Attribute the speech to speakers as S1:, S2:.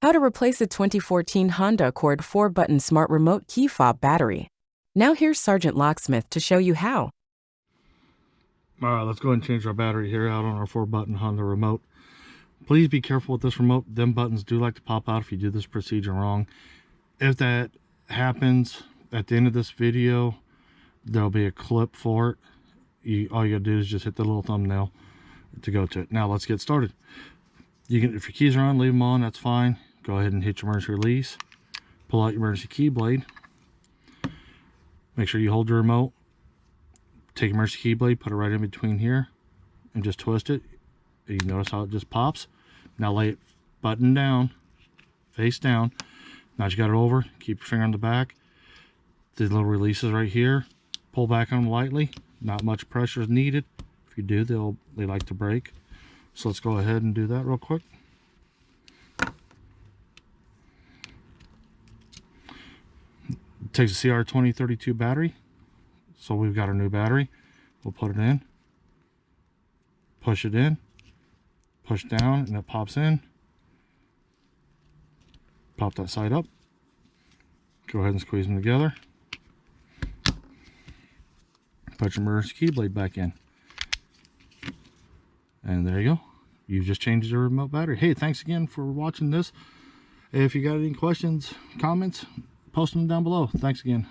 S1: How to replace a 2014 Honda Accord 4-button smart remote key fob battery. Now here's Sergeant Locksmith to show you how.
S2: Alright, let's go ahead and change our battery here out on our 4-button Honda remote. Please be careful with this remote. Them buttons do like to pop out if you do this procedure wrong. If that happens, at the end of this video, there'll be a clip for it. All you gotta do is just hit the little thumbnail to go to it. Now let's get started. You can, if your keys are on, leave them on, that's fine. Go ahead and hit your emergency release. Pull out your emergency key blade. Make sure you hold your remote. Take your emergency key blade, put it right in between here, and just twist it. You notice how it just pops. Now lay it button down, face down. Now that you got it over, keep your finger on the back. These little releases right here, pull back on them lightly. Not much pressure is needed. If you do, they like to break. So let's go ahead and do that real quick. It takes a CR2032 battery. So we've got our new battery. We'll put it in. Push it in. Push down and it pops in. Pop that side up. Go ahead and squeeze them together. Put your emergency key blade back in. And there you go. You've just changed your remote battery. Hey, thanks again for watching this. If you got any questions, comments, post them down below. Thanks again.